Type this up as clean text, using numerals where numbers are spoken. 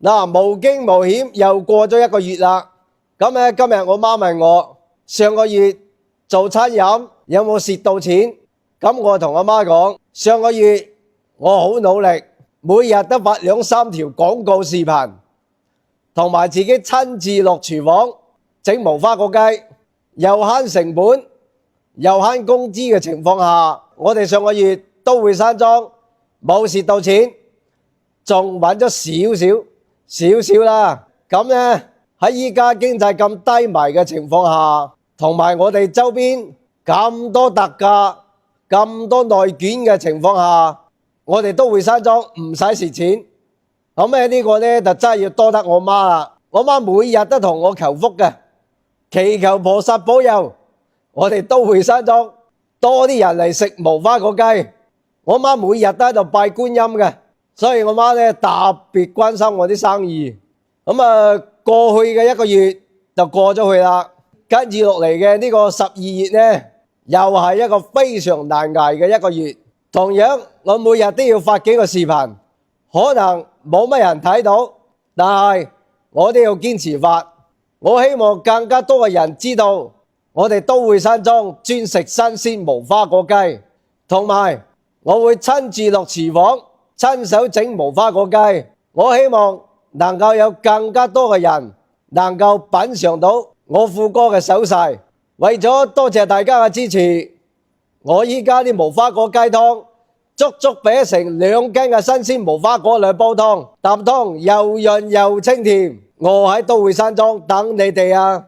嗱，無驚無險又過咗1個月啦。咁咧今日我媽問我上個月做餐飲有冇蝕到錢？咁我同我媽講，上個月我好努力，每日都發2、3條廣告視頻，同埋自己親自落廚房整無花果雞，又慳成本又慳工資嘅情況下，我哋上個月都會山莊冇蝕到錢，仲揾咗少少啦。咁呢，喺依家經濟咁低迷嘅情況下，同埋我哋周邊咁多特價、咁多內卷嘅情況下，我哋都會山莊唔使蝕錢。咁咧呢個呢，就真係要多得我媽啦。我媽每日都同我求福嘅，祈求菩薩保佑我哋都會山莊多啲人嚟食無花果雞。我媽每日都喺度拜觀音嘅，所以我媽呢特別關心我啲生意。過去嘅1個月就過咗去啦，跟住落嚟嘅呢個12月呢，又係一個非常難捱嘅1個月。同樣我每日都要發幾個視頻，可能冇乜人睇到，但係我都要堅持發。我希望更加多嘅人知道我哋都會山莊專食新鮮無花果雞，同埋我會親自落廚房親手整無花果雞。我希望能夠有更加多嘅人能夠品嘗到我富哥嘅手勢。為咗多謝大家嘅支持，我依家啲無花果雞湯足足俾成2斤嘅新鮮無花果嚟煲湯，啖湯又潤又清甜。我喺都會山莊等你哋啊！